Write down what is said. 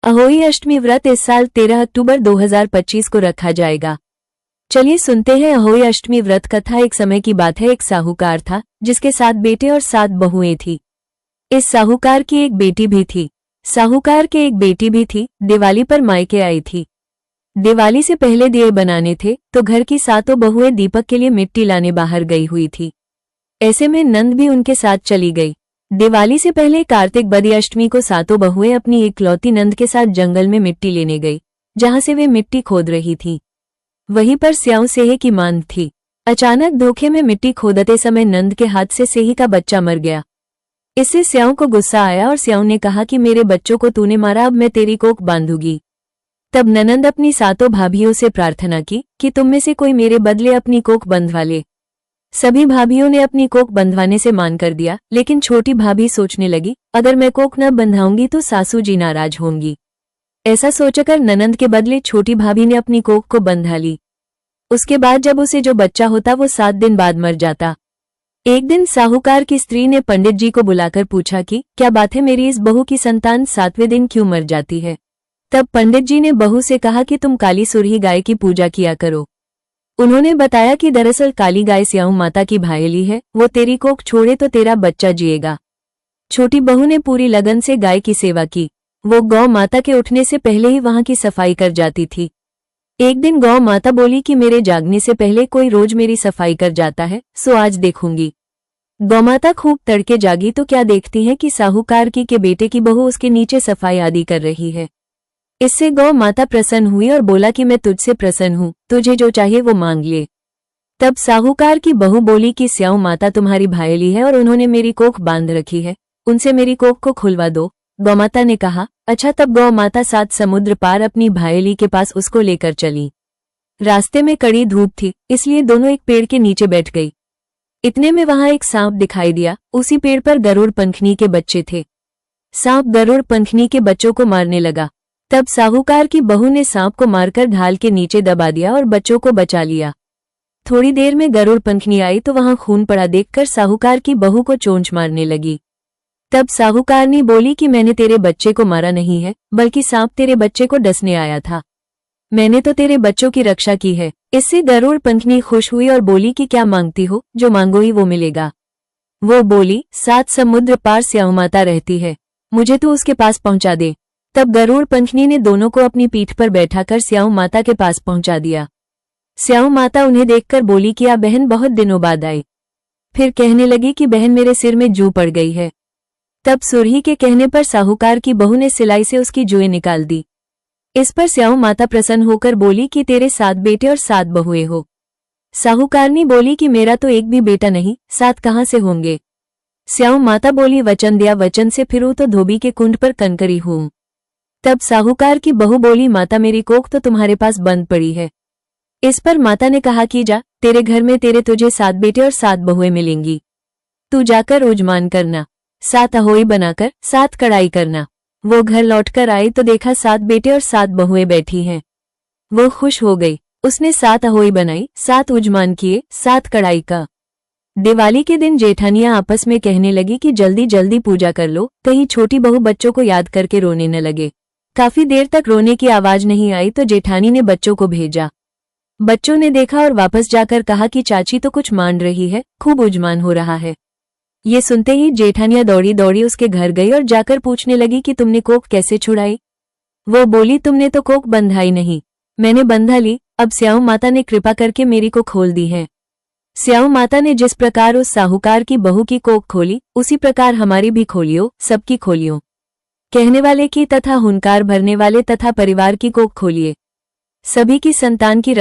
अहोई अष्टमी व्रत इस साल 13 अक्टूबर 2025 को रखा जाएगा। चलिए सुनते हैं अहोई अष्टमी व्रत कथा। एक समय की बात है, एक साहूकार था जिसके 7 बेटे और 7 बहुएं थी। इस साहूकार की एक बेटी भी थी। साहूकार के एक बेटी भी थी। दिवाली पर मायके आई थी। दिवाली से पहले दिए बनाने थे तो घर की 7 बहुएं दीपक के लिए मिट्टी लाने बाहर गई हुई थी। ऐसे में नंद भी उनके साथ चली गई। दिवाली से पहले कार्तिक बदी अष्टमी को 7 बहुएं अपनी इकलौती नंद के साथ जंगल में मिट्टी लेने गई, जहां से वे मिट्टी खोद रही थीं। वहीं पर स्याऊ सेहे की मांद थी। अचानक धोखे में मिट्टी खोदते समय नंद के हाथ से सेही का बच्चा मर गया। इससे स्याऊ को गुस्सा आया और स्याऊ ने कहा कि मेरे बच्चों को तूने मारा, अब मैं तेरी कोख बांधूंगी। तब ननंद अपनी 7 भाभियों से प्रार्थना की कि तुम में से कोई मेरे बदले अपनी कोख बंधवा ले। सभी भाभियों ने अपनी कोख बंधवाने से मान कर दिया, लेकिन छोटी भाभी सोचने लगी, अगर मैं कोख न बंधाऊंगी तो सासू जी नाराज होंगी। ऐसा सोचकर ननंद के बदले छोटी भाभी ने अपनी कोख को बंधा ली। उसके बाद जब उसे जो बच्चा होता वो 7 दिन बाद मर जाता। एक दिन साहूकार की स्त्री ने पंडित जी को बुलाकर पूछा कि क्या बात है, मेरी इस बहू की संतान 7वें दिन क्यों मर जाती है। तब पंडित जी ने बहू से कहा कि तुम काली सुरही गाय की पूजा किया करो। उन्होंने बताया कि दरअसल काली गाय स्याऊ माता की भायली है, वो तेरी कोख छोड़े तो तेरा बच्चा जिएगा। छोटी बहू ने पूरी लगन से गाय की सेवा की। वो गौ माता के उठने से पहले ही वहां की सफाई कर जाती थी। एक दिन गौ माता बोली कि मेरे जागने से पहले कोई रोज मेरी सफाई कर जाता है, सो आज देखूंगी। गौ माता खूब तड़के जागी तो क्या देखती है कि साहूकार की के बेटे की बहू उसके नीचे सफाई आदि कर रही है। इससे गौ माता प्रसन्न हुई और बोला कि मैं तुझसे प्रसन्न हूँ, तुझे जो चाहिए वो मांग ले। तब साहूकार की बहू बोली कि स्याऊ माता तुम्हारी भायली है और उन्होंने मेरी कोख बांध रखी है, उनसे मेरी कोख को खुलवा दो। गौ माता ने कहा, अच्छा। तब गौ माता 7 समुद्र पार अपनी भायली के पास उसको लेकर चली। रास्ते में कड़ी धूप थी, इसलिए दोनों एक पेड़ के नीचे बैठ गई। इतने में वहां एक सांप दिखाई दिया। उसी पेड़ पर गरुड़ पंखनी के बच्चे थे। सांप गरुड़ पंखनी के बच्चों को मारने लगा। तब साहूकार की बहू ने सांप को मारकर ढाल के नीचे दबा दिया और बच्चों को बचा लिया। थोड़ी देर में गरुड़ पंखनी आई तो वहां खून पड़ा देखकर साहूकार की बहू को चोंच मारने लगी। तब साहूकारनी बोली कि मैंने तेरे बच्चे को मारा नहीं है, बल्कि सांप तेरे बच्चे को डसने आया था। मैंने तो तेरे बच्चों की रक्षा की है। इससे गरुड़ पंखनी खुश हुई और बोली कि क्या मांगती हो, जो मांगोगी वो मिलेगा। वो बोली, 7 समुद्र पार स्याऊ माता रहती है, मुझे तू उसके पास पहुंचा दे। तब गरुड़ पंखनी ने दोनों को अपनी पीठ पर बैठाकर स्याऊ माता के पास पहुंचा दिया। स्याऊ माता उन्हें देखकर बोली कि आ बहन बहुत दिनों बाद आई। फिर कहने लगी कि बहन मेरे सिर में जू पड़ गई है। तब सुरही के कहने पर साहूकार की बहू ने सिलाई से उसकी जुएं निकाल दी। इस पर स्याऊ माता प्रसन्न होकर बोली कि तेरे 7 बेटे और 7 बहुएं हो। साहूकारनी बोली कि मेरा तो एक भी बेटा नहीं, 7 कहाँ से होंगे। स्याऊ माता बोली, वचन दिया, वचन से फिरूं तो धोबी के कुंड पर कनकरी हूं। तब साहूकार की बहू बोली, माता मेरी कोख तो तुम्हारे पास बंद पड़ी है। इस पर माता ने कहा कि जा, तेरे घर में तुझे 7 बेटे और 7 बहुएं मिलेंगी। तू जाकर उजमान करना, 7 अहोई बनाकर 7 कढ़ाई करना। वो घर लौटकर आई तो देखा 7 बेटे और 7 बहुएं बैठी हैं। वो खुश हो गई। उसने 7 अहोई बनाई, 7 उजमान किए, 7 कढ़ाई का। दिवाली के दिन जेठानियां आपस में कहने लगी कि जल्दी जल्दी पूजा कर लो, कहीं छोटी बहू बच्चों को याद करके रोने न लगे। काफी देर तक रोने की आवाज नहीं आई तो जेठानी ने बच्चों को भेजा। बच्चों ने देखा और वापस जाकर कहा कि चाची तो कुछ मान रही है, खूब उजमान हो रहा है। ये सुनते ही जेठानियां दौड़ी दौड़ी उसके घर गई और जाकर पूछने लगी कि तुमने कोख कैसे छुड़ाई। वो बोली, तुमने तो कोख बंधाई नहीं, मैंने बंधा ली। अब स्याऊ माता ने कृपा करके मेरी को खोल दी है। स्याऊ माता ने जिस प्रकार उस साहूकार की बहू की कोख खोली, उसी प्रकार हमारी भी खोलियो, सबकी खोलियो। कहने वाले की तथा हुंकार भरने वाले तथा परिवार की कोख खोलिए। सभी की संतान की